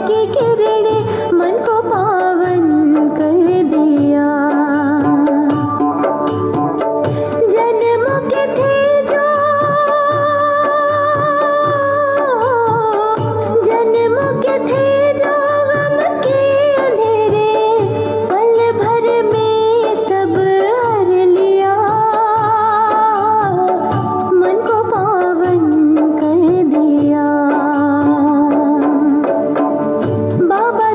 की किरणें मन को पावन कर दिया। जन्म के थे जो, जन्म के थे जो गम के अंधेरे, पल भर में सब हर लिया, मन को पावन कर दिया। बाबा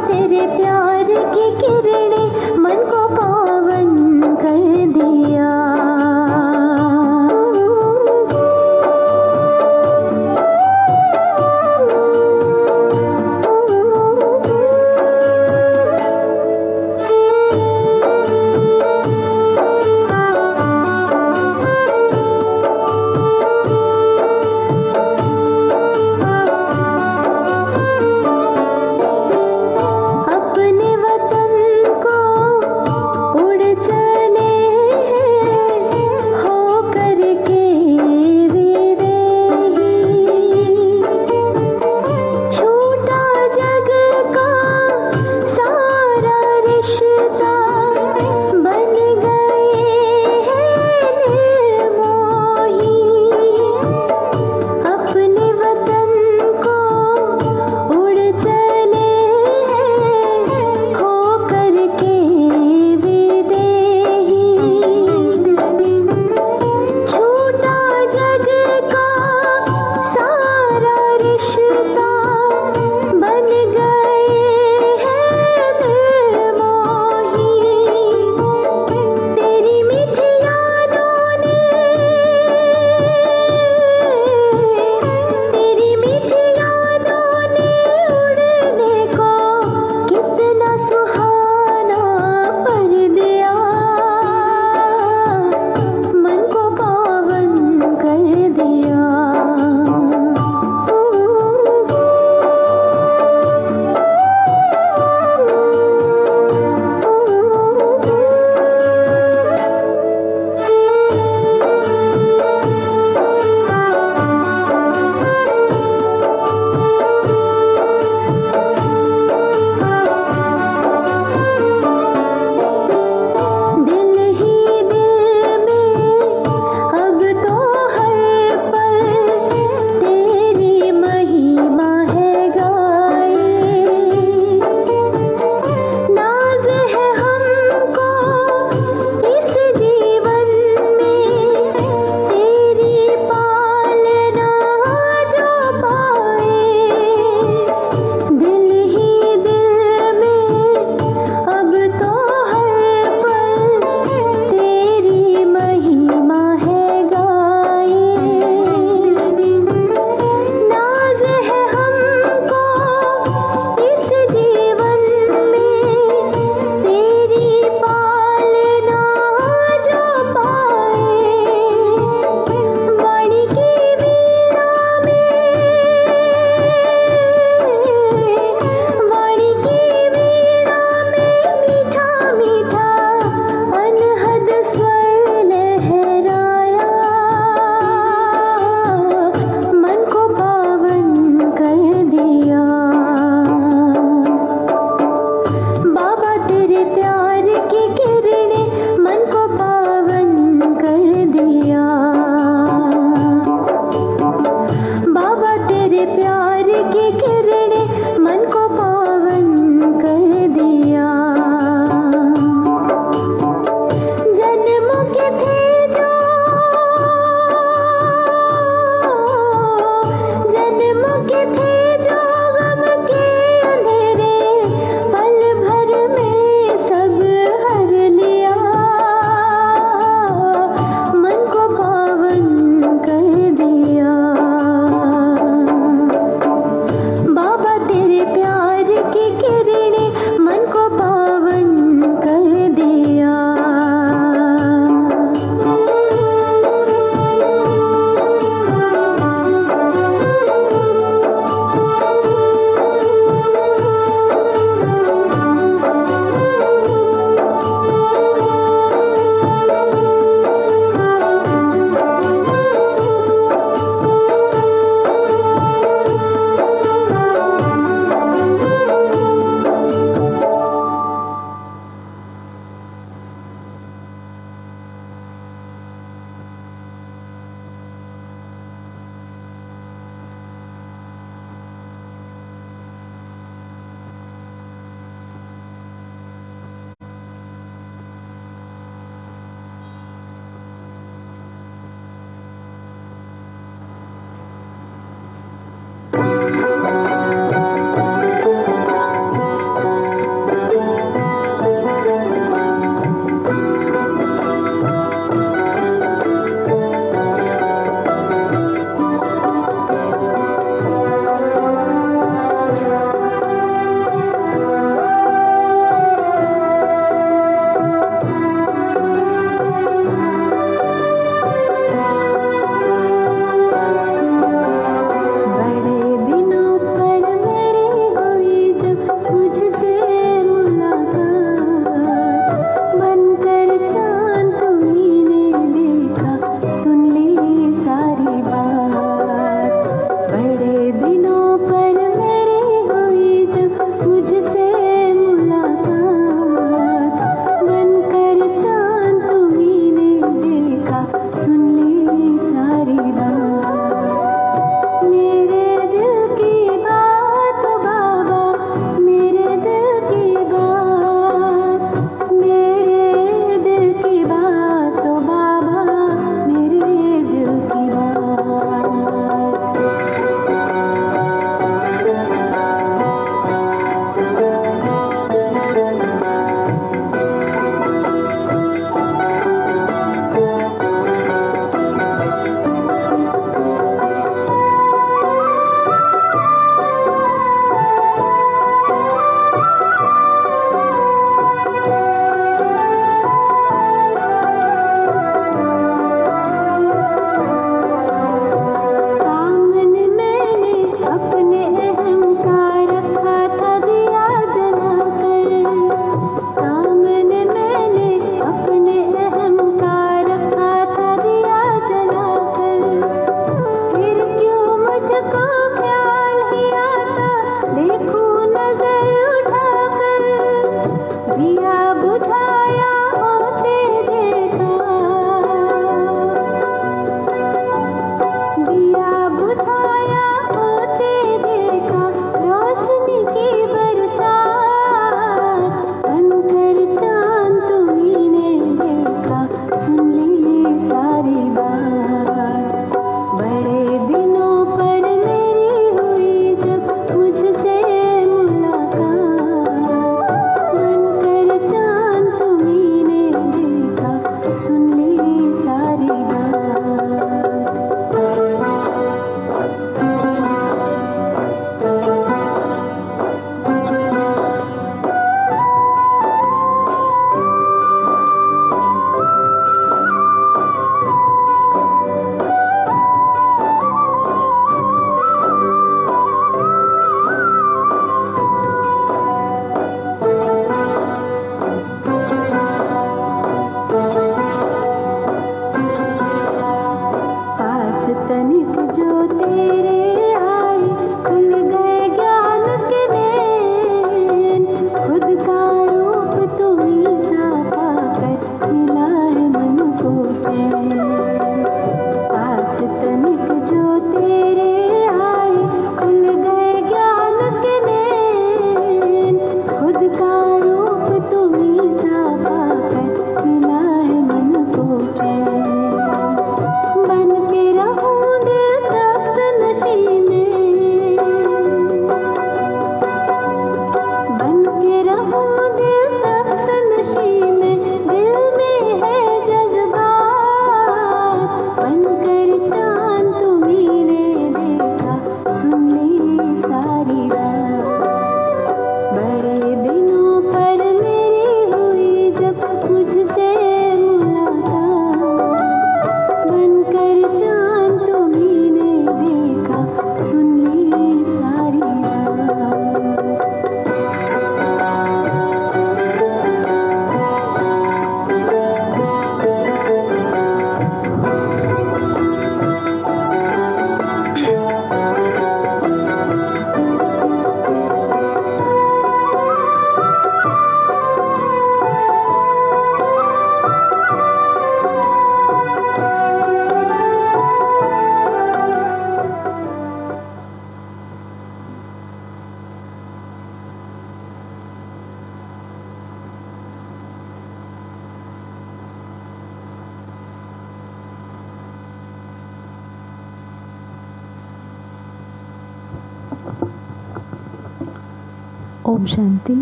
ओम शांति,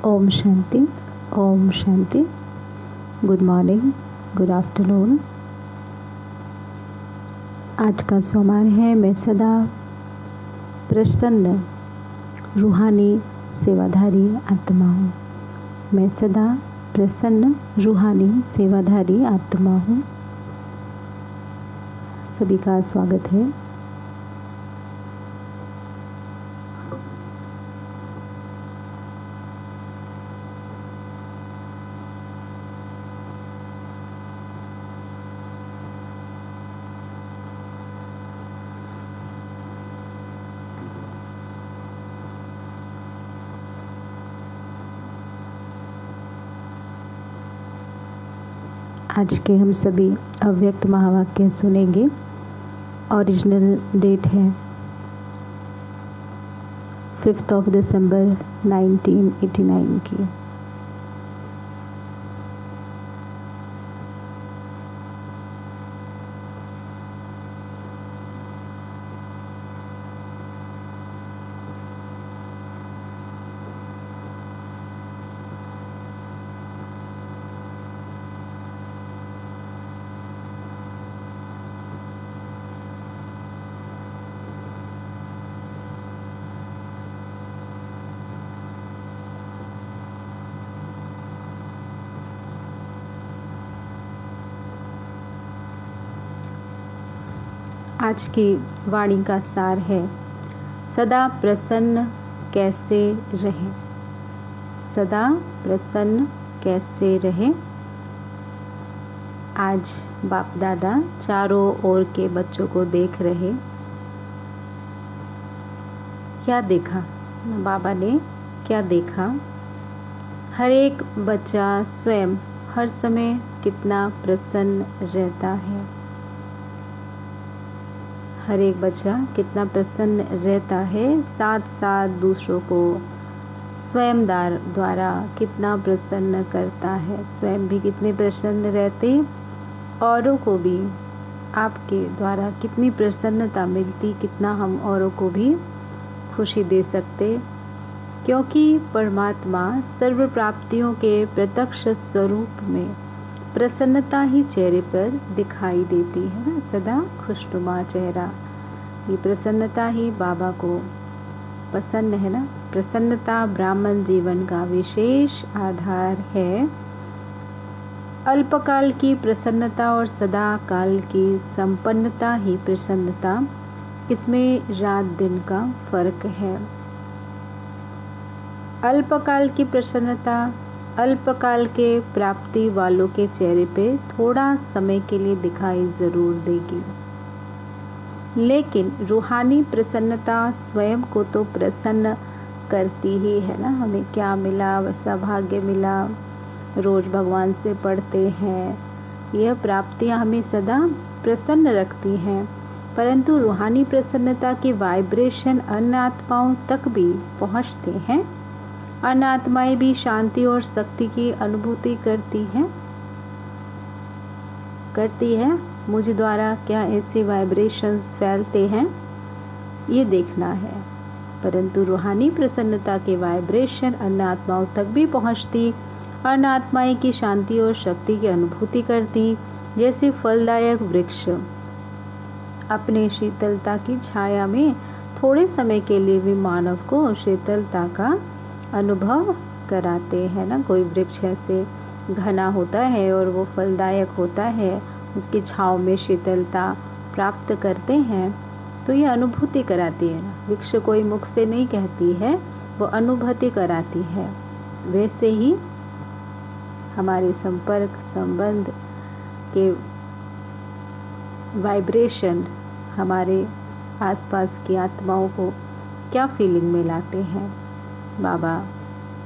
ओम शांति, ओम शांति। Good morning, good afternoon. आज का सोमवार है। मैं सदा प्रसन्न रूहानी सेवाधारी आत्मा हूँ। मैं सदा प्रसन्न रूहानी सेवाधारी आत्मा हूँ। सभी का स्वागत है। आज के हम सभी अव्यक्त महावाक्य सुनेंगे। ओरिजिनल डेट है 5 दिसंबर 1989 की। आज की वाणी का सार है, सदा प्रसन्न कैसे रहें। सदा प्रसन्न कैसे रहें। आज बाप दादा चारों ओर के बच्चों को देख रहे। क्या देखा बाबा ने? क्या देखा? हर एक बच्चा स्वयं हर समय कितना प्रसन्न रहता है। हर एक बच्चा कितना प्रसन्न रहता है, साथ साथ दूसरों को स्वयं द्वारा कितना प्रसन्न करता है। स्वयं भी कितने प्रसन्न रहते, औरों को भी आपके द्वारा कितनी प्रसन्नता मिलती, कितना हम औरों को भी खुशी दे सकते। क्योंकि परमात्मा सर्व प्राप्तियों के प्रत्यक्ष स्वरूप में प्रसन्नता ही चेहरे पर दिखाई देती है ना, सदा खुशनुमा चेहरा। ये प्रसन्नता ही बाबा को पसंद है ना। प्रसन्नता ब्राह्मण जीवन का विशेष आधार है। अल्पकाल की प्रसन्नता और सदा काल की संपन्नता ही प्रसन्नता, इसमें रात दिन का फर्क है। अल्पकाल की प्रसन्नता अल्पकाल के प्राप्ति वालों के चेहरे पे थोड़ा समय के लिए दिखाई जरूर देगी, लेकिन रूहानी प्रसन्नता स्वयं को तो प्रसन्न करती ही है ना। हमें क्या मिला, वैसा भाग्य मिला, रोज भगवान से पढ़ते हैं, यह प्राप्तियां हमें सदा प्रसन्न रखती हैं। परंतु रूहानी प्रसन्नता की वाइब्रेशन अन्य आत्माओं तक भी पहुंचते हैं। अन्य आत्माएं भी शांति और शक्ति की अनुभूति करती है। मुझ द्वारा क्या ऐसे वाइब्रेशंस फैलते हैं, ये देखना है। परंतु रूहानी प्रसन्नता के वाइब्रेशन अन्य आत्माओं तक भी पहुंचती। अन्य आत्माएं की शांति और शक्ति की अनुभूति करती। जैसे फलदायक वृक्ष अपने शीतलता की छाया में थोड़े समय के लिए भी मानव को शीतलता का अनुभव कराते हैं ना। कोई वृक्ष ऐसे घना होता है और वो फलदायक होता है, उसकी छाँव में शीतलता प्राप्त करते हैं, तो ये अनुभूति कराती है ना। वृक्ष कोई मुख से नहीं कहती है, वो अनुभूति कराती है। वैसे ही हमारे संपर्क संबंध के वाइब्रेशन हमारे आसपास की आत्माओं को क्या फीलिंग में लाते हैं। बाबा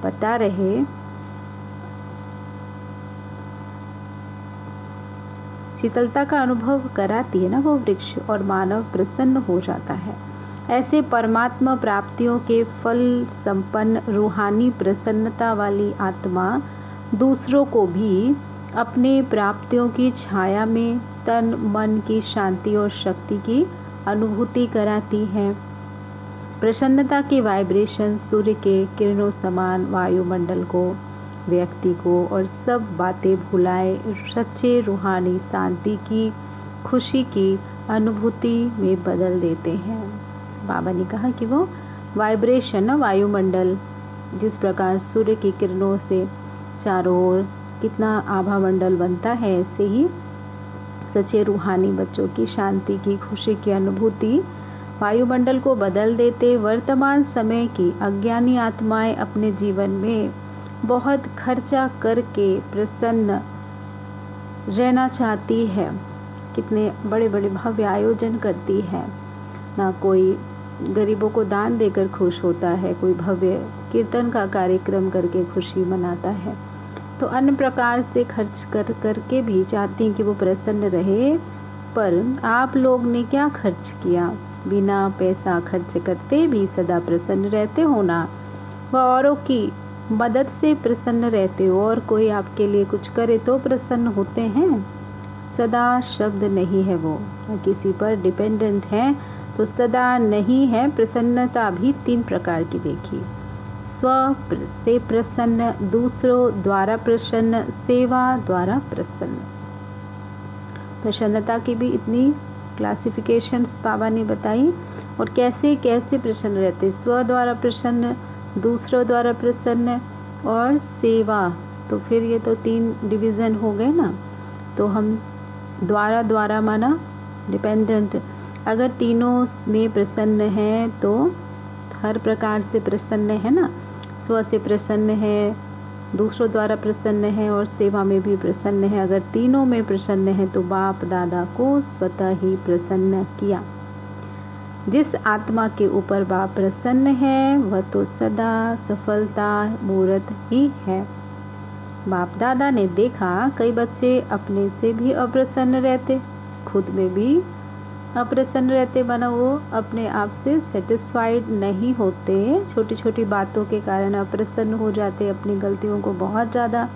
बता रहे, शीतलता का अनुभव कराती है ना वो वृक्ष, और मानव प्रसन्न हो जाता है। ऐसे परमात्मा प्राप्तियों के फल संपन्न रूहानी प्रसन्नता वाली आत्मा दूसरों को भी अपने प्राप्तियों की छाया में तन मन की शांति और शक्ति की अनुभूति कराती है। प्रसन्नता की वाइब्रेशन सूर्य के किरणों समान वायुमंडल को, व्यक्ति को और सब बातें भुलाए सच्चे रूहानी शांति की, खुशी की अनुभूति में बदल देते हैं। बाबा ने कहा कि वो वाइब्रेशन, वायुमंडल जिस प्रकार सूर्य की किरणों से चारों ओर कितना आभा मंडल बनता है, ऐसे ही सच्चे रूहानी बच्चों की शांति की, खुशी की अनुभूति वायुमंडल को बदल देते। वर्तमान समय की अज्ञानी आत्माएं अपने जीवन में बहुत खर्चा करके प्रसन्न रहना चाहती है, कितने बड़े बड़े भव्य आयोजन करती है, ना कोई गरीबों को दान देकर खुश होता है, कोई भव्य कीर्तन का कार्यक्रम करके खुशी मनाता है। तो अन्य प्रकार से खर्च करके भी चाहती हैं कि वो प्रसन्न रहे। पर आप लोग ने क्या खर्च किया? बिना पैसा खर्च करते भी सदा प्रसन्न रहते हो ना, व औरों की मदद से प्रसन्न रहते हो, और कोई आपके लिए कुछ करे तो प्रसन्न होते हैं। सदा शब्द नहीं है वो, किसी पर डिपेंडेंट है तो सदा नहीं है। प्रसन्नता भी 3 प्रकार की देखी, स्व से प्रसन्न, दूसरों द्वारा प्रसन्न, सेवा द्वारा प्रसन्न। प्रसन्नता की भी इतनी क्लासिफिकेशंस बाबा ने बताई, और कैसे कैसे प्रसन्न रहते, स्व द्वारा प्रसन्न, दूसरों द्वारा प्रसन्न और सेवा। तो फिर ये तो 3 डिवीज़न हो गए ना। तो हम द्वारा माना डिपेंडेंट, अगर तीनों में प्रसन्न है तो हर प्रकार से प्रसन्न है ना, स्व से प्रसन्न है, दूसरों द्वारा प्रसन्न है और सेवा में भी प्रसन्न है। अगर तीनों में प्रसन्न है तो बाप दादा को स्वतः ही प्रसन्न किया। जिस आत्मा के ऊपर बाप प्रसन्न है वह तो सदा सफलता मूर्त ही है। बाप दादा ने देखा कई बच्चे अपने से भी अप्रसन्न रहते, खुद में भी अप्रसन्न रहते, बना वो अपने आप से सेटिस्फाइड नहीं होते, छोटी छोटी बातों के कारण अप्रसन्न हो जाते, अपनी गलतियों को बहुत ज़्यादा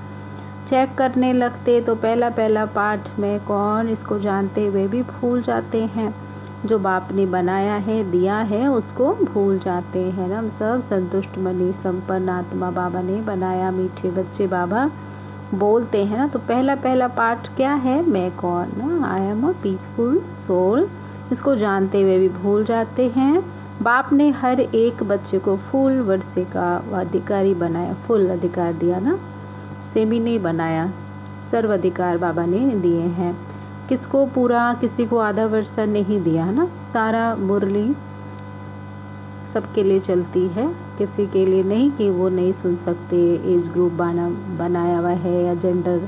चेक करने लगते। तो पहला पाठ में कौन इसको जानते हुए भी भूल जाते हैं, जो बाप ने बनाया है, दिया है, उसको भूल जाते हैं। हम सब संतुष्ट मनी संपन्न आत्मा बाबा ने बनाया, मीठे बच्चे बाबा बोलते हैं ना। तो पहला पाठ क्या है, मैं कौन ना, I am a peaceful soul, इसको जानते हुए भी भूल जाते हैं। बाप ने हर एक बच्चे को फुल वर्षे का अधिकारी बनाया, फुल अधिकार दिया ना, सेमी नहीं बनाया, सर्व अधिकार बाबा ने दिए हैं। किसको पूरा, किसी को आधा वर्षा नहीं दिया ना, सारा मुरली सबके लिए चलती है, किसी के लिए नहीं कि वो नहीं सुन सकते, एज ग्रुप बनाया हुआ है या जेंडर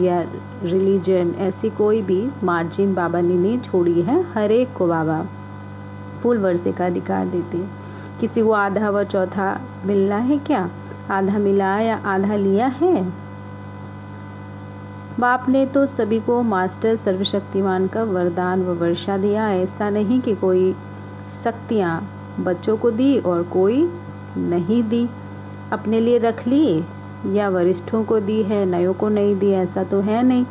या रिलीजन, ऐसी कोई भी मार्जिन बाबा ने नहीं छोड़ी है। हर एक को बाबा फुल वर्षे का अधिकार देते। किसी को आधा व चौथा मिलना है क्या, आधा मिला या आधा लिया है। बाप ने तो सभी को मास्टर सर्वशक्तिमान का वरदान व वर्षा दिया। ऐसा नहीं कि कोई शक्तियाँ बच्चों को दी और कोई नहीं दी, अपने लिए रख ली या वरिष्ठों को दी है, नयों को नहीं दी, ऐसा तो है नहीं।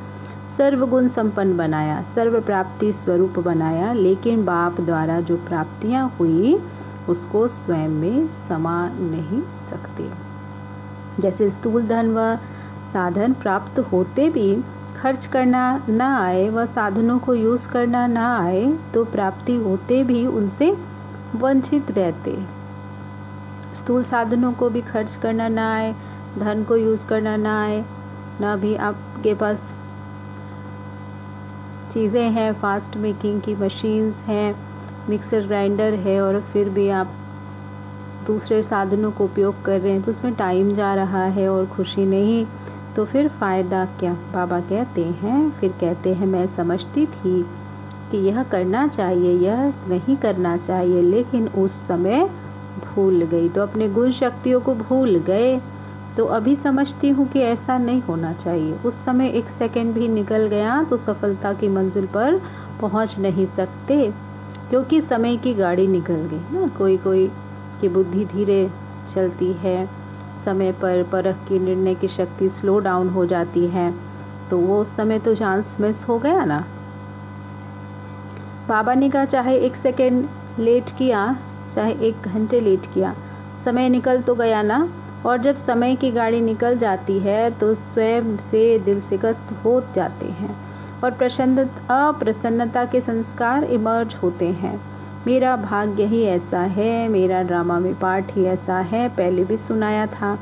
सर्वगुण संपन्न बनाया, सर्व प्राप्ति स्वरूप बनाया, लेकिन बाप द्वारा जो प्राप्तियां हुई उसको स्वयं में समा नहीं सकते। जैसे स्थूल धन व साधन प्राप्त होते भी खर्च करना ना आए व साधनों को यूज़ करना ना आए तो प्राप्ति होते भी उनसे वंचित रहते। स्थूल साधनों को भी खर्च करना ना आए, धन को यूज़ करना ना आए, ना भी आपके पास चीज़ें हैं, फास्ट मेकिंग की मशीन्स हैं, मिक्सर ग्राइंडर है, और फिर भी आप दूसरे साधनों को उपयोग कर रहे हैं तो उसमें टाइम जा रहा है और खुशी नहीं, तो फिर फ़ायदा क्या। बाबा कहते हैं, फिर कहते हैं मैं समझती थी कि यह करना चाहिए, यह नहीं करना चाहिए, लेकिन उस समय भूल गई, तो अपने गुण शक्तियों को भूल गए। तो अभी समझती हूँ कि ऐसा नहीं होना चाहिए। उस समय 1 सेकंड भी निकल गया तो सफलता की मंजिल पर पहुँच नहीं सकते, क्योंकि समय की गाड़ी निकल गई ना। कोई की बुद्धि धीरे चलती है, समय पर परख की निर्णय की शक्ति स्लो डाउन हो जाती है, तो वो उस समय तो चांस मिस हो गया ना। बाबा ने कहा चाहे 1 सेकंड लेट किया, चाहे 1 घंटे लेट किया, समय निकल तो गया ना। और जब समय की गाड़ी निकल जाती है तो स्वयं से दिल शिकस्त हो जाते हैं और अप्रसन्नता के संस्कार इमर्ज होते हैं। मेरा भाग्य ही ऐसा है, मेरा ड्रामा में पार्ट ही ऐसा है, पहले भी सुनाया था।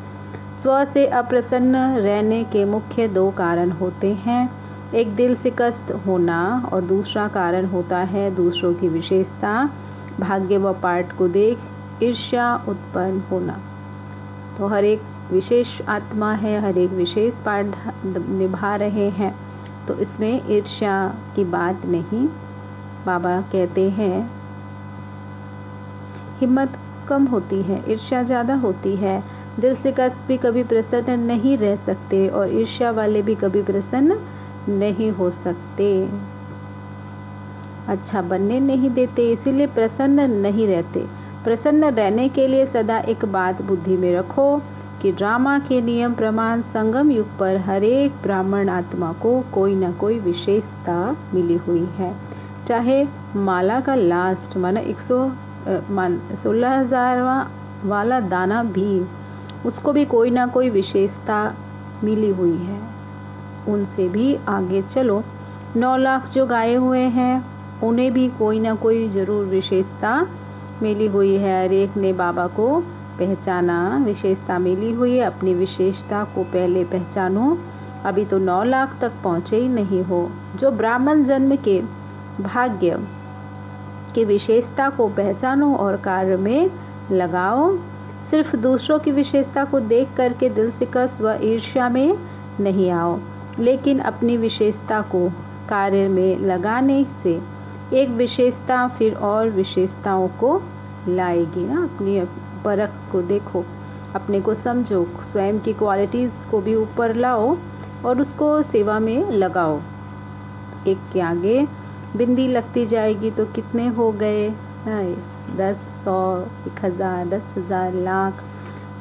स्व से अप्रसन्न रहने के मुख्य 2 कारण होते हैं, एक दिल शिकस्त होना और दूसरा कारण होता है दूसरों की विशेषता, भाग्य व पार्ट को देख ईर्ष्या उत्पन्न होना। तो हर एक विशेष आत्मा है, हर एक विशेष पार्ट निभा रहे हैं, तो इसमें ईर्ष्या की बात नहीं। बाबा कहते हैं हिम्मत कम होती है, ईर्ष्या ज़्यादा होती है। दिल शिकस्त भी कभी प्रसन्न नहीं रह सकते और ईर्ष्या वाले भी कभी प्रसन्न नहीं हो सकते, अच्छा बनने नहीं देते, इसीलिए प्रसन्न नहीं रहते। प्रसन्न रहने के लिए सदा एक बात बुद्धि में रखो कि ड्रामा के नियम प्रमाण संगम युग पर हर एक ब्राह्मण आत्मा को कोई न कोई विशेषता मिली हुई है। चाहे माला का लास्ट माना 16,000 वाला दाना भी, उसको भी कोई ना कोई विशेषता मिली हुई है। उनसे भी आगे चलो, 9 लाख जो गाए हुए हैं उन्हें भी कोई ना कोई ज़रूर विशेषता मिली हुई है। हर एक ने बाबा को पहचाना, विशेषता मिली हुई है। अपनी विशेषता को पहले पहचानो, अभी तो 9 लाख तक पहुँचे ही नहीं हो। जो ब्राह्मण जन्म के भाग्य की विशेषता को पहचानो और कार्य में लगाओ। सिर्फ दूसरों की विशेषता को देख करके दिल शिकस्त व ईर्ष्या में नहीं आओ, लेकिन अपनी विशेषता को कार्य में लगाने से एक विशेषता फिर और विशेषताओं को लाएगी ना। अपनी परख को देखो, अपने को समझो, स्वयं की क्वालिटीज़ को भी ऊपर लाओ और उसको सेवा में लगाओ। एक के आगे बिंदी लगती जाएगी तो कितने हो गए, 10, 100, 1000, 10,000, लाख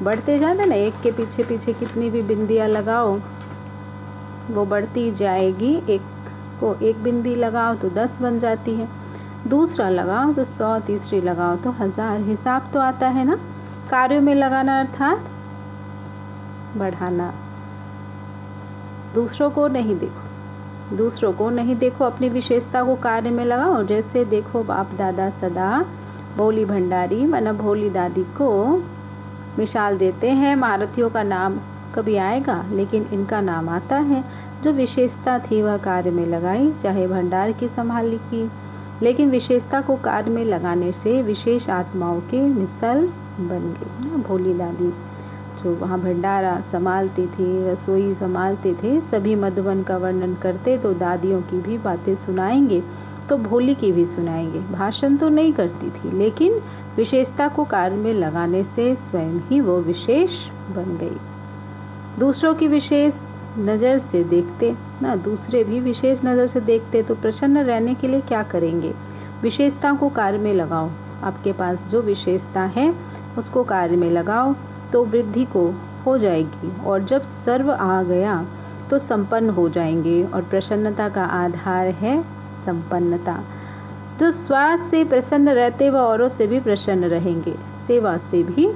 बढ़ते जाते ना। एक के पीछे पीछे कितनी भी बिंदियाँ लगाओ वो बढ़ती जाएगी। एक को एक बिंदी लगाओ तो 10 बन जाती है, दूसरा लगाओ तो 100, तीसरी लगाओ तो 1000। हिसाब तो आता है ना। कार्यों में लगाना अर्थात बढ़ाना। दूसरों को नहीं देखो, दूसरों को नहीं देखो, अपनी विशेषता को कार्य में लगाओ। जैसे देखो बाप दादा सदा भोली भंडारी माना भोली दादी को मिसाल देते हैं। महारथियों का नाम कभी आएगा, लेकिन इनका नाम आता है। जो विशेषता थी वह कार्य में लगाई, चाहे भंडार की संभाली की, लेकिन विशेषता को कार्य में लगाने से विशेष आत्माओं की मिसाल बन गई ना। भोली दादी जो वहाँ भंडारा संभालती थी, रसोई संभालते थे, सभी मधुबन का वर्णन करते, तो दादियों की भी बातें सुनाएंगे तो भोली की भी सुनाएंगे। भाषण तो नहीं करती थी, लेकिन विशेषता को कार्य में लगाने से स्वयं ही वो विशेष बन गई। दूसरों की विशेष नज़र से देखते ना, दूसरे भी विशेष नज़र से देखते, तो प्रसन्न रहने के लिए क्या करेंगे? विशेषता को कार्य में लगाओ। आपके पास जो विशेषता है उसको कार्य में लगाओ तो वृद्धि को हो जाएगी, और जब सर्व आ गया तो संपन्न हो जाएंगे। और प्रसन्नता का आधार है संपन्नता। जो स्वास्थ्य से प्रसन्न रहते वह औरों से भी प्रसन्न रहेंगे, सेवा से भी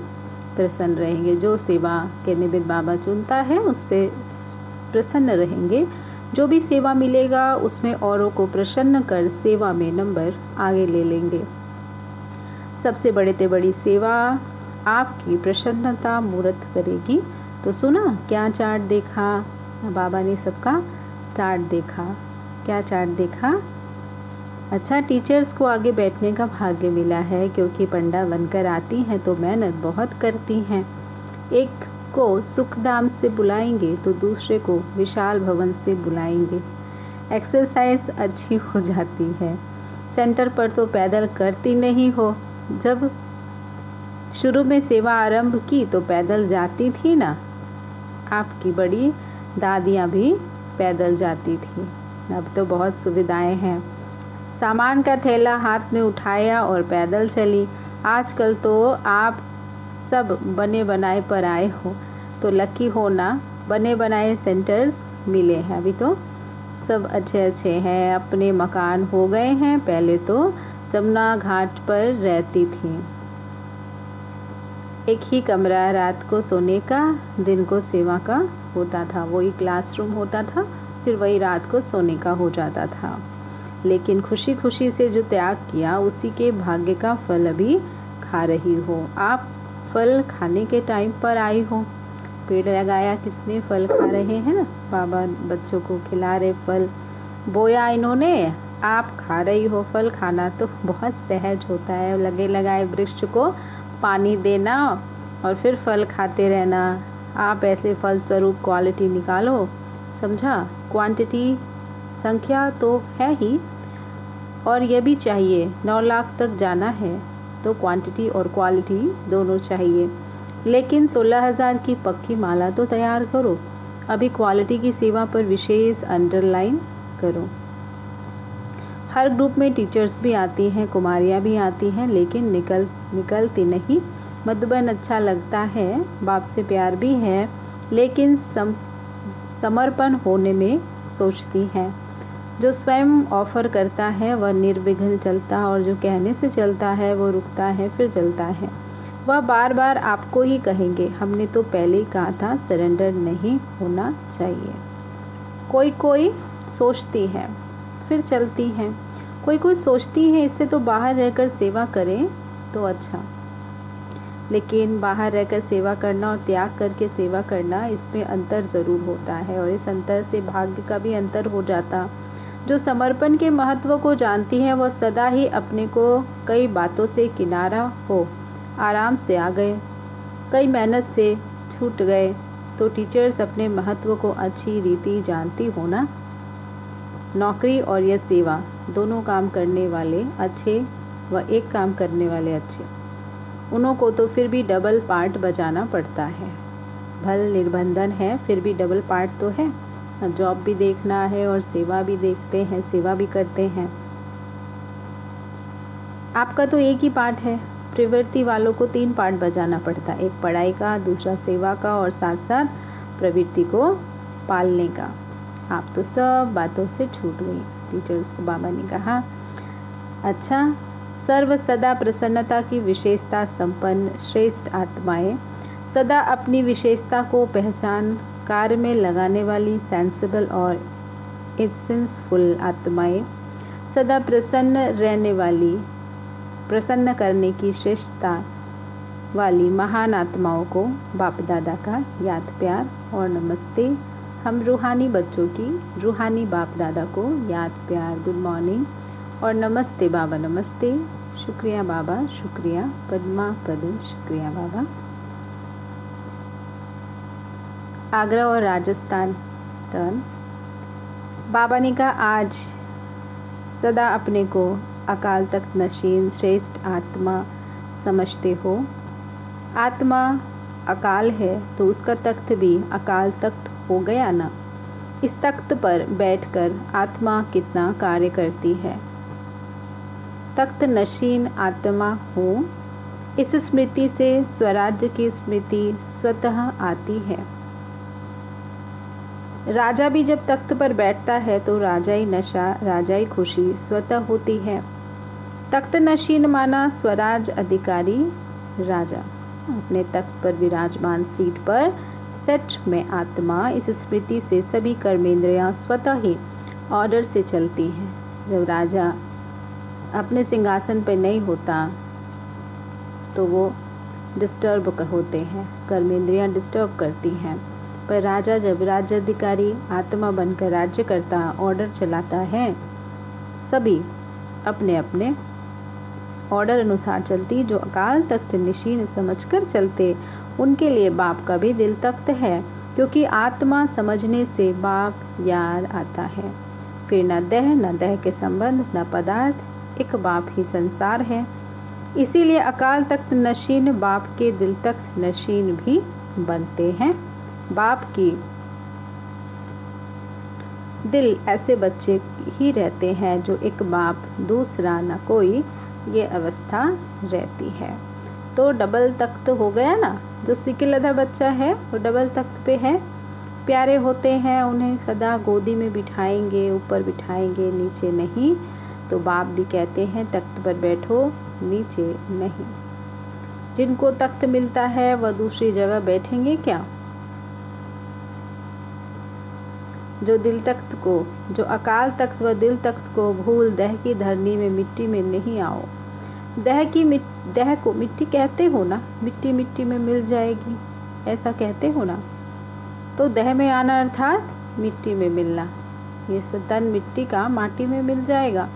प्रसन्न रहेंगे। जो सेवा के निमित्त बाबा चुनता है उससे प्रसन्न रहेंगे। जो भी सेवा मिलेगा उसमें औरों को प्रसन्न कर सेवा में नंबर आगे ले लेंगे। सबसे बड़े से बड़ी सेवा आपकी प्रसन्नता मूर्त करेगी। तो सुना क्या चार्ट देखा बाबा ने? सबका चार्ट देखा। क्या चार्ट देखा? अच्छा, टीचर्स को आगे बैठने का भाग्य मिला है, क्योंकि पंडा बनकर आती हैं तो मेहनत बहुत करती हैं। एक को सुखधाम से बुलाएंगे तो दूसरे को विशाल भवन से बुलाएंगे। एक्सरसाइज अच्छी हो जाती है। सेंटर पर तो पैदल करती नहीं हो। जब शुरू में सेवा आरंभ की तो पैदल जाती थी ना। आपकी बड़ी दादियाँ भी पैदल जाती थी। अब तो बहुत सुविधाएं हैं। सामान का थैला हाथ में उठाया और पैदल चली। आजकल तो आप सब बने बनाए पर आए हो तो लकी हो ना, बने बनाए सेंटर्स मिले हैं। अभी तो सब अच्छे अच्छे हैं, अपने मकान हो गए हैं। पहले तो जमुना घाट पर रहती थी एक ही कमरा रात को सोने का, दिन को सेवा का होता था। वही क्लासरूम होता था, फिर वही रात को सोने का हो जाता था। लेकिन खुशी खुशी से जो त्याग किया उसी के भाग्य का फल अभी खा रही हो। आप फल खाने के टाइम पर आई हो। पेड़ लगाया किसने? फल खा रहे हैं ना, बाबा बच्चों को खिला रहे, फल बोया इन्होंने, आप खा रही हो। फल खाना तो बहुत सहज होता है। लगे लगाए वृक्ष को पानी देना और फिर फल खाते रहना। आप ऐसे फल स्वरूप क्वालिटी निकालो, समझा? क्वांटिटी संख्या तो है ही, और ये भी चाहिए। 9 लाख तक जाना है तो क्वांटिटी और क्वालिटी दोनों चाहिए। लेकिन 16,000 की पक्की माला तो तैयार करो। अभी क्वालिटी की सेवा पर विशेष अंडरलाइन करो। हर ग्रुप में टीचर्स भी आती हैं, कुमारियाँ भी आती हैं, लेकिन निकलती नहीं। मधुबन अच्छा लगता है, बाप से प्यार भी है, लेकिन समर्पण होने में सोचती हैं। जो स्वयं ऑफर करता है वह निर्विघ्न चलता, और जो कहने से चलता है वो रुकता है फिर चलता है। वह बार बार आपको ही कहेंगे, हमने तो पहले ही कहा था सरेंडर नहीं होना चाहिए। कोई कोई सोचती है फिर चलती हैं। कोई कोई सोचती है इससे तो बाहर रहकर सेवा करें तो अच्छा। लेकिन बाहर रहकर सेवा करना और त्याग करके सेवा करना, इसमें अंतर ज़रूर होता है, और इस अंतर से भाग्य का भी अंतर हो जाता। जो समर्पण के महत्व को जानती है वह सदा ही अपने को कई बातों से किनारा हो आराम से आ गए, कई मेहनत से छूट गए। तो टीचर्स अपने महत्व को अच्छी रीति जानती हो ना। नौकरी और यह सेवा, दोनों काम करने वाले अच्छे व एक काम करने वाले अच्छे, उन्हों को तो फिर भी डबल पार्ट बजाना पड़ता है। भल निर्बंधन है फिर भी डबल पार्ट तो है। जॉब भी देखना है और सेवा भी देखते हैं, सेवा भी करते हैं। आपका तो एक ही पार्ट है। प्रवृत्ति वालों को 3 पार्ट बजाना पड़ता है, एक पढ़ाई का, दूसरा सेवा का, और साथ साथ प्रवृत्ति को पालने का। आप तो सब बातों से छूट गई। टीचर्स को बाबा ने कहा, अच्छा, सर्व सदा प्रसन्नता की विशेषता संपन्न श्रेष्ठ आत्माएं, सदा अपनी विशेषता को पहचान कार्य में लगाने वाली सेंसिबल और एसेंसफुल आत्माएं, सदा प्रसन्न रहने वाली, प्रसन्न करने की श्रेष्ठता वाली महान आत्माओं को बाप दादा का याद प्यार और नमस्ते। हम रूहानी बच्चों की रूहानी बाप दादा को याद प्यार, गुड मॉर्निंग और नमस्ते बाबा, नमस्ते। शुक्रिया बाबा, शुक्रिया पद्मा पद, शुक्रिया बाबा। आगरा और राजस्थान टर्न। बाबा ने कहा, आज सदा अपने को अकाल तख्त नशीन श्रेष्ठ आत्मा समझते हो। आत्मा अकाल है तो उसका तख्त भी अकाल तख्त हो गया ना। इस तख्त पर बैठकर आत्मा कितना कार्य करती है। तख्त नशीन आत्मा हो, इस स्मृति से स्वराज्य की स्मृति स्वतः आती है। राजा भी जब तख्त पर बैठता है तो राजाई नशा, राजाई खुशी स्वतः होती है। तख्त नशीन माना स्वराज अधिकारी राजा, अपने तख्त पर विराजमान सीट पर सेट में आत्मा। इस स्मृति से सभी कर्मेंद्रियां स्वतः ही ऑर्डर से चलती हैं। जब राजा अपने सिंहासन पर नहीं होता तो वो डिस्टर्ब होते हैं, कर्मेंद्रियां डिस्टर्ब करती हैं। पर राजा जब राज्याधिकारी आत्मा बनकर राज्य करता, ऑर्डर चलाता है, सभी अपने अपने ऑर्डर अनुसार चलती। जो अकाल तख्त निशीन समझकर चलते उनके लिए बाप का भी दिल तख्त है, क्योंकि आत्मा समझने से बाप याद आता है। फिर न देह न देह के संबंध, न पदार्थ, एक बाप ही संसार है। इसीलिए अकाल तख्त नशीन बाप के दिल तख्त नशीन भी बनते हैं। बाप की दिल ऐसे बच्चे ही रहते हैं जो एक बाप दूसरा न कोई, ये अवस्था रहती है। तो डबल तख्त हो गया ना। जो सिकिलधा बच्चा है वो डबल तख्त पे है। प्यारे होते हैं, उन्हें सदा गोदी में बिठाएंगे, ऊपर बिठाएंगे, नीचे नहीं। तो बाप भी कहते हैं तख्त पर बैठो, नीचे नहीं। जिनको तख्त मिलता है वह दूसरी जगह बैठेंगे क्या? जो अकाल तख्त व दिल तख्त को भूल दह की धरनी में मिट्टी में नहीं आओ। दह को मिट्टी कहते हो ना, मिट्टी मिट्टी में मिल जाएगी, ऐसा कहते हो ना। तो दह में आना अर्थात मिट्टी में मिलना। ये तन मिट्टी का माटी में मिल जाएगा,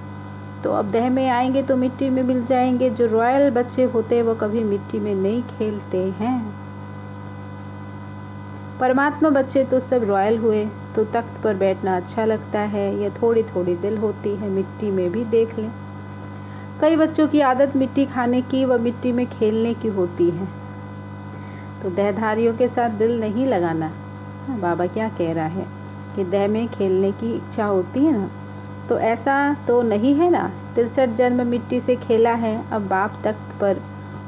तो अब दह में आएंगे तो मिट्टी में मिल जाएंगे। जो रॉयल बच्चे होते हैं वो कभी मिट्टी में नहीं खेलते हैं। परमात्मा बच्चे तो सब रॉयल हुए, तो तख्त पर बैठना अच्छा लगता है। यह थोड़ी थोड़ी दिल होती है, मिट्टी में भी देख लें। कई बच्चों की आदत मिट्टी खाने की व मिट्टी में खेलने की होती है, तो देहधारियों के साथ दिल नहीं लगाना। बाबा क्या कह रहा है कि देह में खेलने की इच्छा होती है ना, तो ऐसा तो नहीं है ना। 63 जन्म मिट्टी से खेला है, अब बाप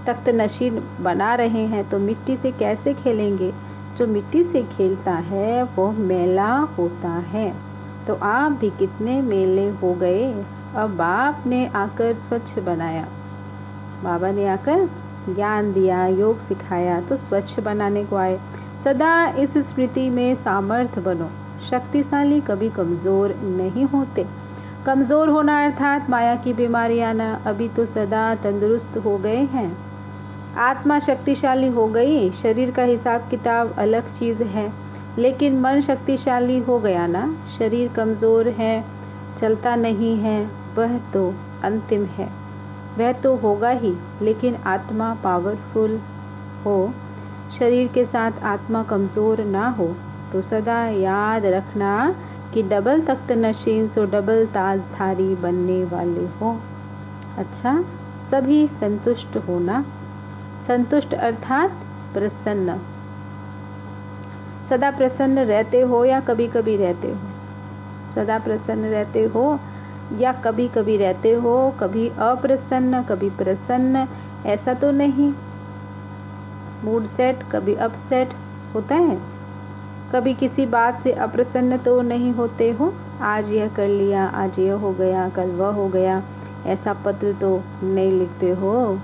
तख्त नशीन बना रहे हैं, तो मिट्टी से कैसे खेलेंगे? जो मिट्टी से खेलता है वो मैला होता है। तो आप भी कितने मेले हो गए। अब बाप ने आकर स्वच्छ बनाया, बाबा ने आकर ज्ञान दिया, योग सिखाया, तो स्वच्छ बनाने को आए। सदा इस स्मृति में सामर्थ्य बनो। शक्तिशाली कभी कमज़ोर नहीं होते। कमज़ोर होना अर्थात माया की बीमारी आना। अभी तो सदा तंदुरुस्त हो गए हैं। आत्मा शक्तिशाली हो गई। शरीर का हिसाब किताब अलग चीज़ है, लेकिन मन शक्तिशाली हो गया ना। शरीर कमज़ोर है, चलता नहीं है, वह तो अंतिम है, वह तो होगा ही। लेकिन आत्मा पावरफुल हो, शरीर के साथ आत्मा कमज़ोर ना हो, तो सदा याद रखना कि डबल तख्त नशीन सो डबल ताजधारी बनने वाले हो। अच्छा, सभी संतुष्ट होना। संतुष्ट अर्थात प्रसन्न। सदा प्रसन्न रहते हो या कभी कभी रहते हो? सदा प्रसन्न रहते हो या कभी कभी रहते हो? कभी अप्रसन्न कभी प्रसन्न, ऐसा तो नहीं। मूड सेट कभी अपसेट होता है। कभी किसी बात से अप्रसन्न तो नहीं होते हो। आज यह कर लिया, आज यह हो गया, कल वह हो गया, ऐसा पत्र तो नहीं लिखते हो।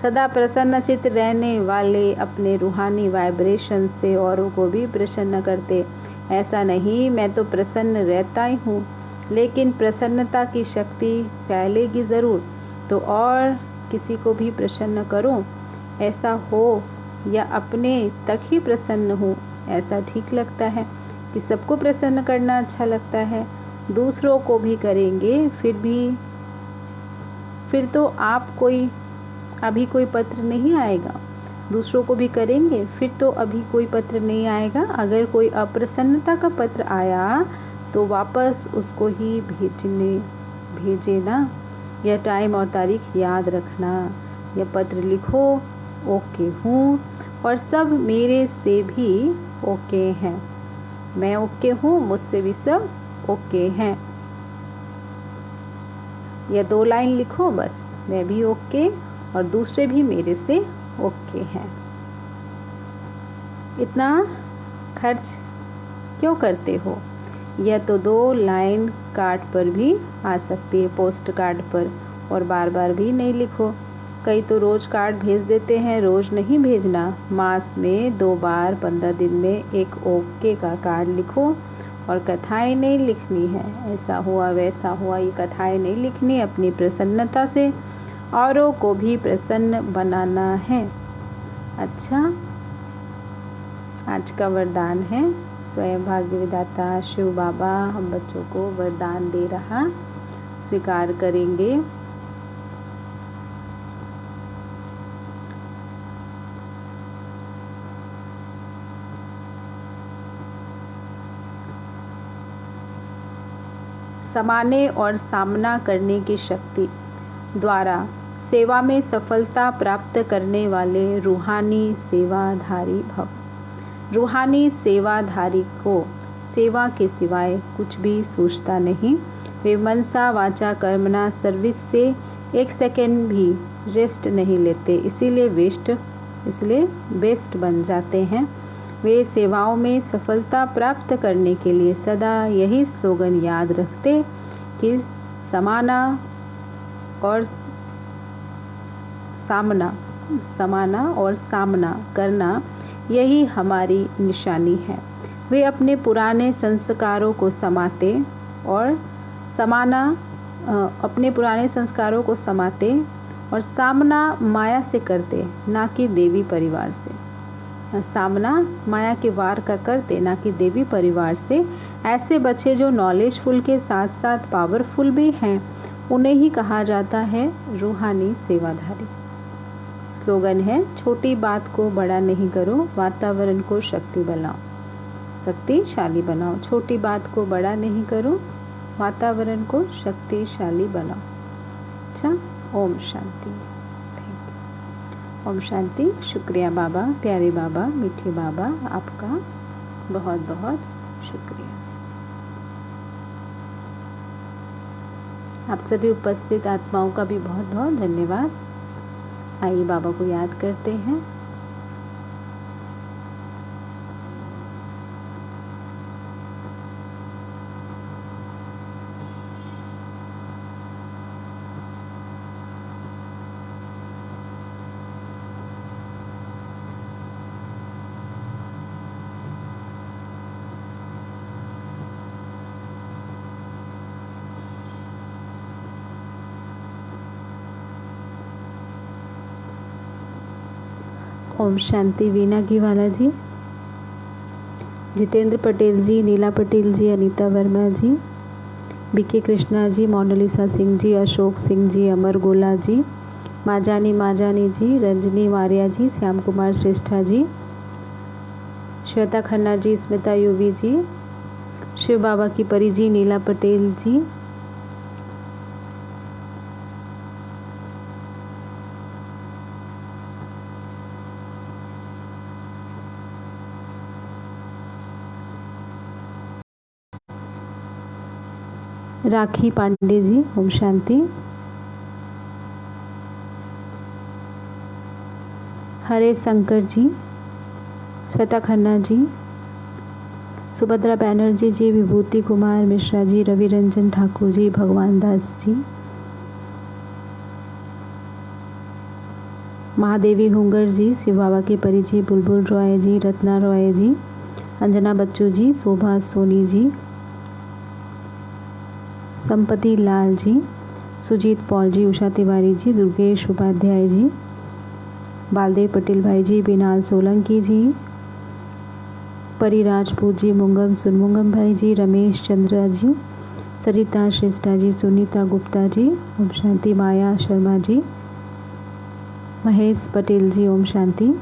सदा प्रसन्न चित्त रहने वाले अपने रूहानी वाइब्रेशन से औरों को भी प्रसन्न करते। ऐसा नहीं मैं तो प्रसन्न रहता ही हूँ, लेकिन प्रसन्नता की शक्ति फैलेगी ज़रूर, तो और किसी को भी प्रसन्न करो। ऐसा हो या अपने तक ही प्रसन्न हो, ऐसा ठीक लगता है कि सबको प्रसन्न करना अच्छा लगता है। दूसरों को भी करेंगे फिर तो अभी कोई पत्र नहीं आएगा। दूसरों को भी करेंगे फिर तो अभी कोई पत्र नहीं आएगा। अगर कोई अप्रसन्नता का पत्र आया तो वापस उसको ही भेजे ना। यह टाइम और तारीख याद रखना। यह पत्र लिखो, ओके हूँ और सब मेरे से भी ओके हैं। मैं ओके हूँ, मुझसे भी सब ओके हैं। यह 2 लाइन लिखो बस, मैं भी ओके और दूसरे भी मेरे से ओके हैं। इतना खर्च क्यों करते हो? यह तो 2 लाइन कार्ड पर भी आ सकती है, पोस्ट कार्ड पर, और बार बार भी नहीं लिखो। कई तो रोज़ कार्ड भेज देते हैं, रोज़ नहीं भेजना। मास में 2 बार 15 दिन में एक ओके का कार्ड लिखो। और कथाएं नहीं लिखनी है, ऐसा हुआ वैसा हुआ, ये कथाएं नहीं लिखनी। अपनी प्रसन्नता से औरों को भी प्रसन्न बनाना है। अच्छा, आज का वरदान है स्वयं भाग्य विधाता शिव बाबा हम बच्चों को वरदान दे रहा, स्वीकार करेंगे। समाने और सामना करने की शक्ति द्वारा सेवा में सफलता प्राप्त करने वाले रूहानी सेवाधारी भव। रूहानी सेवाधारी को सेवा के सिवाय कुछ भी सोचता नहीं। वे मनसा वाचा कर्मणा सर्विस से 1 सेकेंड भी रेस्ट नहीं लेते, इसीलिए बेस्ट बन जाते हैं। वे सेवाओं में सफलता प्राप्त करने के लिए सदा यही स्लोगन याद रखते कि समाना और सामना समाना और सामना करना, यही हमारी निशानी है। वे अपने पुराने संस्कारों को समाते और अपने पुराने संस्कारों को समाते और सामना माया से करते, ना कि देवी परिवार से। सामना माया के वार का करते, ना कि देवी परिवार से। ऐसे बच्चे जो नॉलेजफुल के साथ साथ पावरफुल भी हैं, उन्हें ही कहा जाता है रूहानी सेवाधारी। स्लोगन है, छोटी बात को बड़ा नहीं करो, वातावरण को शक्तिशाली बनाओ। छोटी बात को बड़ा नहीं करो, वातावरण को शक्तिशाली बनाओ। अच्छा, ओम शांति। ओम शांति। शुक्रिया बाबा, प्यारे बाबा, मीठे बाबा, आपका बहुत बहुत शुक्रिया। आप सभी उपस्थित आत्माओं का भी बहुत बहुत धन्यवाद। आइए बाबा को याद करते हैं। ओम शांति। वीना गिवाला जी, जितेंद्र पटेल जी, नीला पटेल जी, अनीता वर्मा जी, बीके कृष्णा जी, मोनालिसा सिंह जी, अशोक सिंह जी, अमर गोला जी, माजानी जी, रंजनी मारिया जी, श्याम कुमार श्रेष्ठा जी, श्वेता खन्ना जी, स्मिता यूवी जी, शिव बाबा की परी जी, नीला पटेल जी, राखी पांडे जी, ओम शांति। हरे शंकर जी, श्वेता खन्ना जी, सुभद्रा बैनर्जी जी, विभूति कुमार मिश्रा जी, रवि रंजन ठाकुर जी, भगवान दास जी, महादेवी हुंगर जी, शिव बाबा के परी जी, बुलबुल रॉय जी, रत्ना रॉय जी, अंजना बच्चू जी, शोभा सोनी जी, संपति लाल जी, सुजीत पॉल जी, उषा तिवारी जी, दुर्गेश उपाध्याय जी, बालदेव पटेल भाई जी, बिनाल सोलंकी जी, परी राजपूत जी, मुंगम सुनमुंगम भाई जी, रमेश चंद्रा जी, सरिता श्रेष्ठा जी, सुनीता गुप्ता जी, ओम शांति। माया शर्मा जी, महेश पटेल जी, ओम शांति।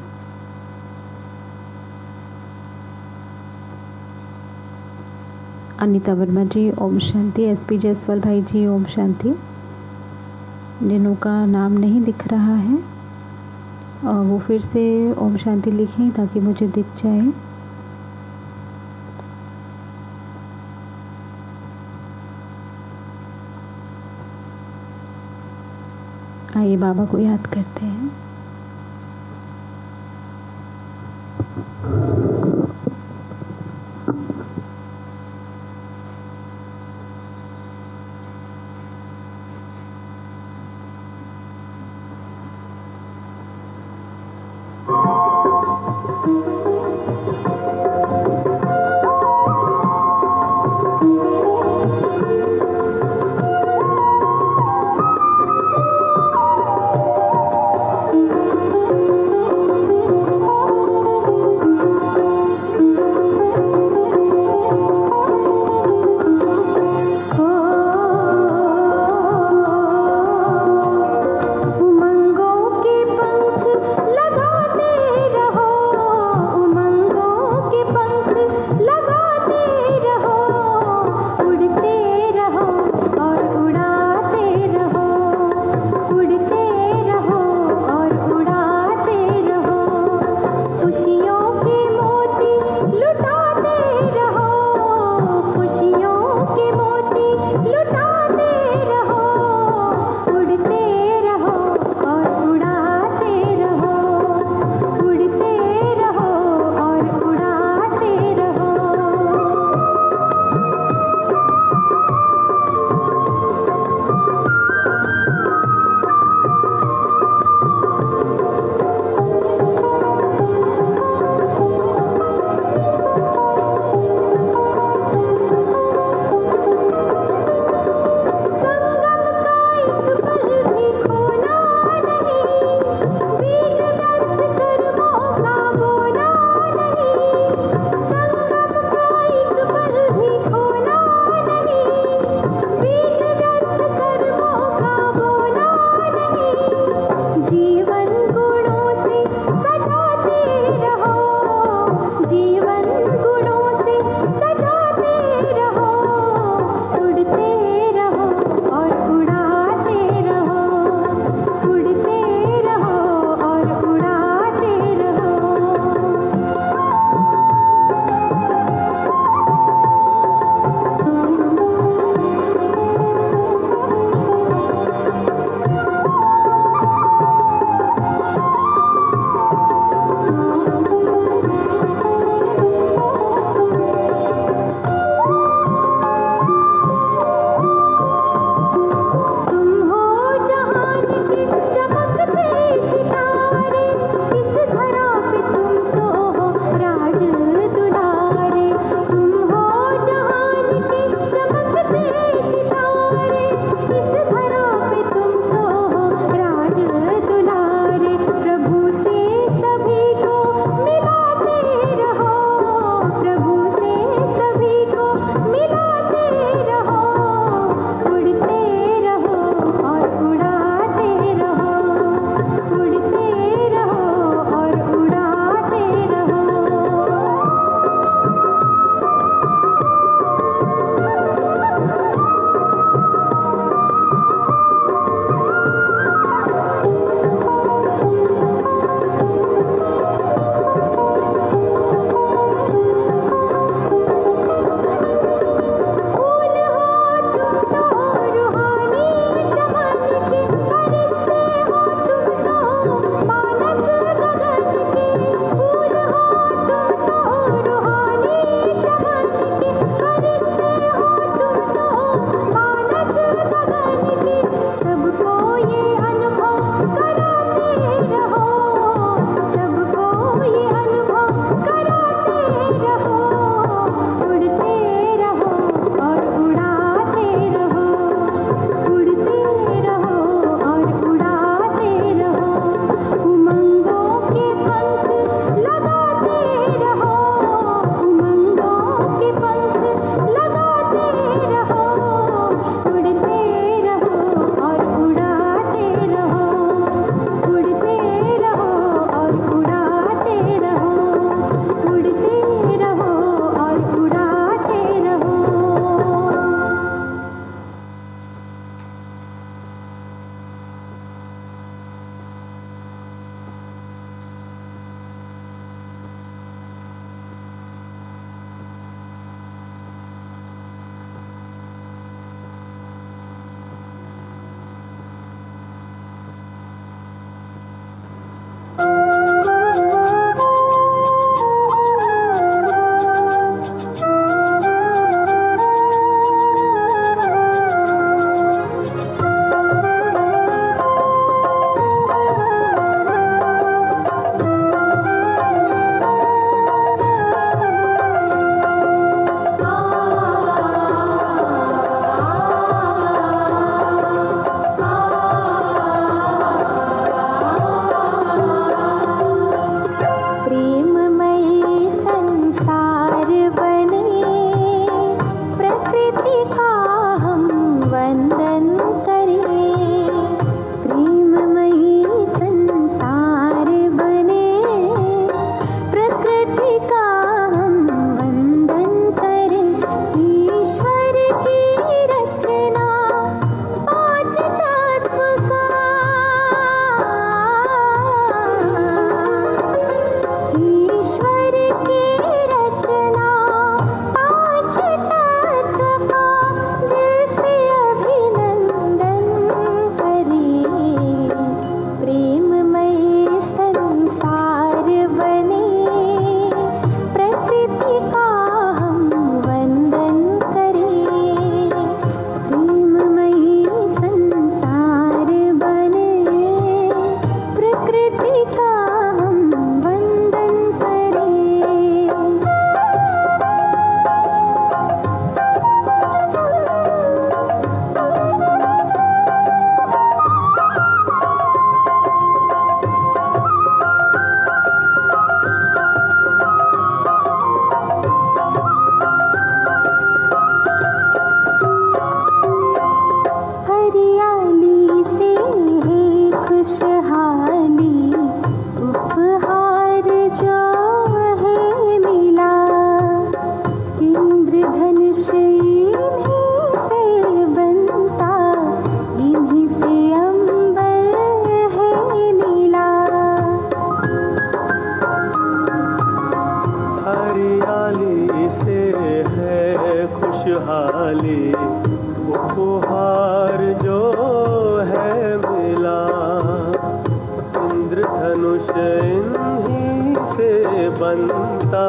अनीता वर्मा जी, ओम शांति। एसपी जयसवाल भाई जी, ओम शांति। जिनों का नाम नहीं दिख रहा है वो फिर से ओम शांति लिखें ताकि मुझे दिख जाए। आइए बाबा को याद करते हैं। उमंगों के पंख लगाते रहो, निराली उपहार जो है मिला। इंद्रधनुष इन्हीं से बनता,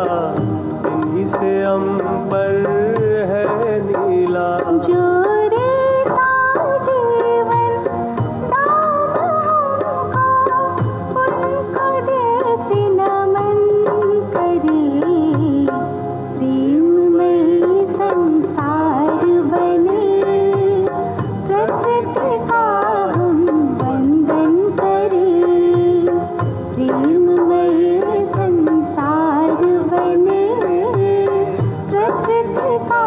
इन्हीं से अंबर है नीला। जो देता जीवन दाम हमको, उनको देते नमन करी। प्रेममयी संसार बने, प्रकृति का हम वंदन करें। प्रेममयी संसार बने, प्रकृति का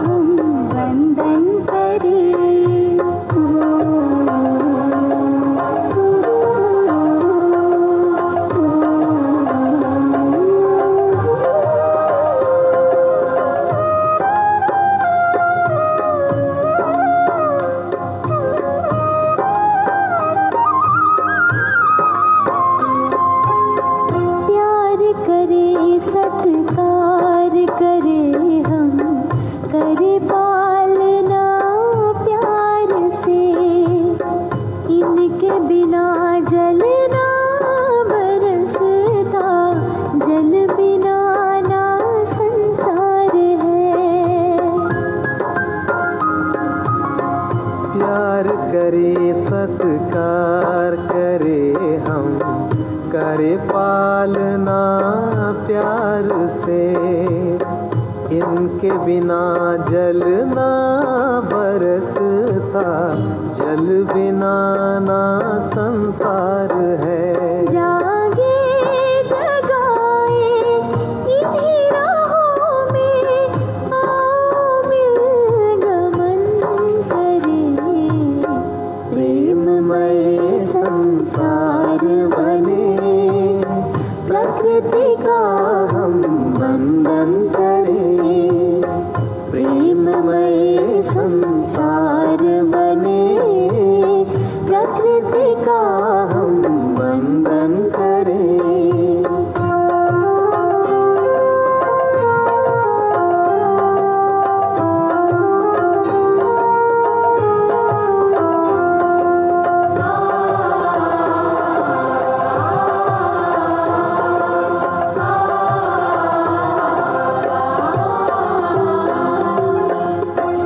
हम वंदन प्यार करे सत्कार करे हम, करे पालना प्यार से। इनके बिना जल ना बरसता, जल बिना ना संसार है। प्यार करे सत्कार करे हम, करे पालना प्यार से। इनके बिना जल ना बरसता, जल बिना ना संसार है। जागे जगाए इन्हीं राहों में, आओ मिल गमन करें। प्रेममय संसार बने, प्रकृति का हम वंदन करें। प्रेममय संसार बने, प्रकृति का हम वंदन करें।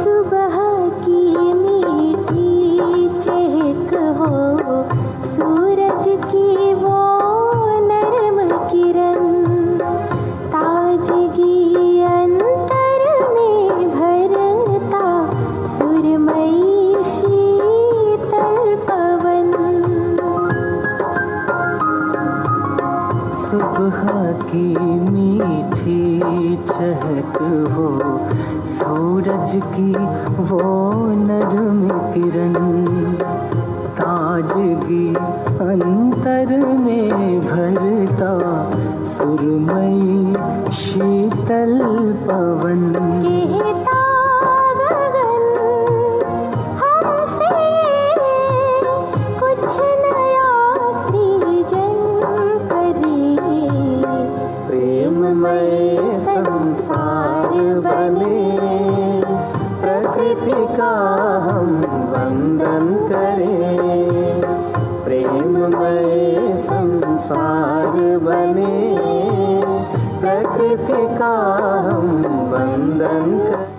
सुबह की मीठी चहक हो, सूरज की वो नरम किरण। ताजगी अंतर में भरता, सुरमयी शीतल पवन। सुबह की मीठी चहक हो, सूरज की वो नरम किरण। ताजगी अंतर में भरता, सुरमयी शीतल पवन। कहता गगन हमसे कुछ नया सृजन करे। प्रेममय संसार बने, प्रकृति का हम वंदन करें। प्रेममय संसार बने, प्रकृति का हम वंदन करें।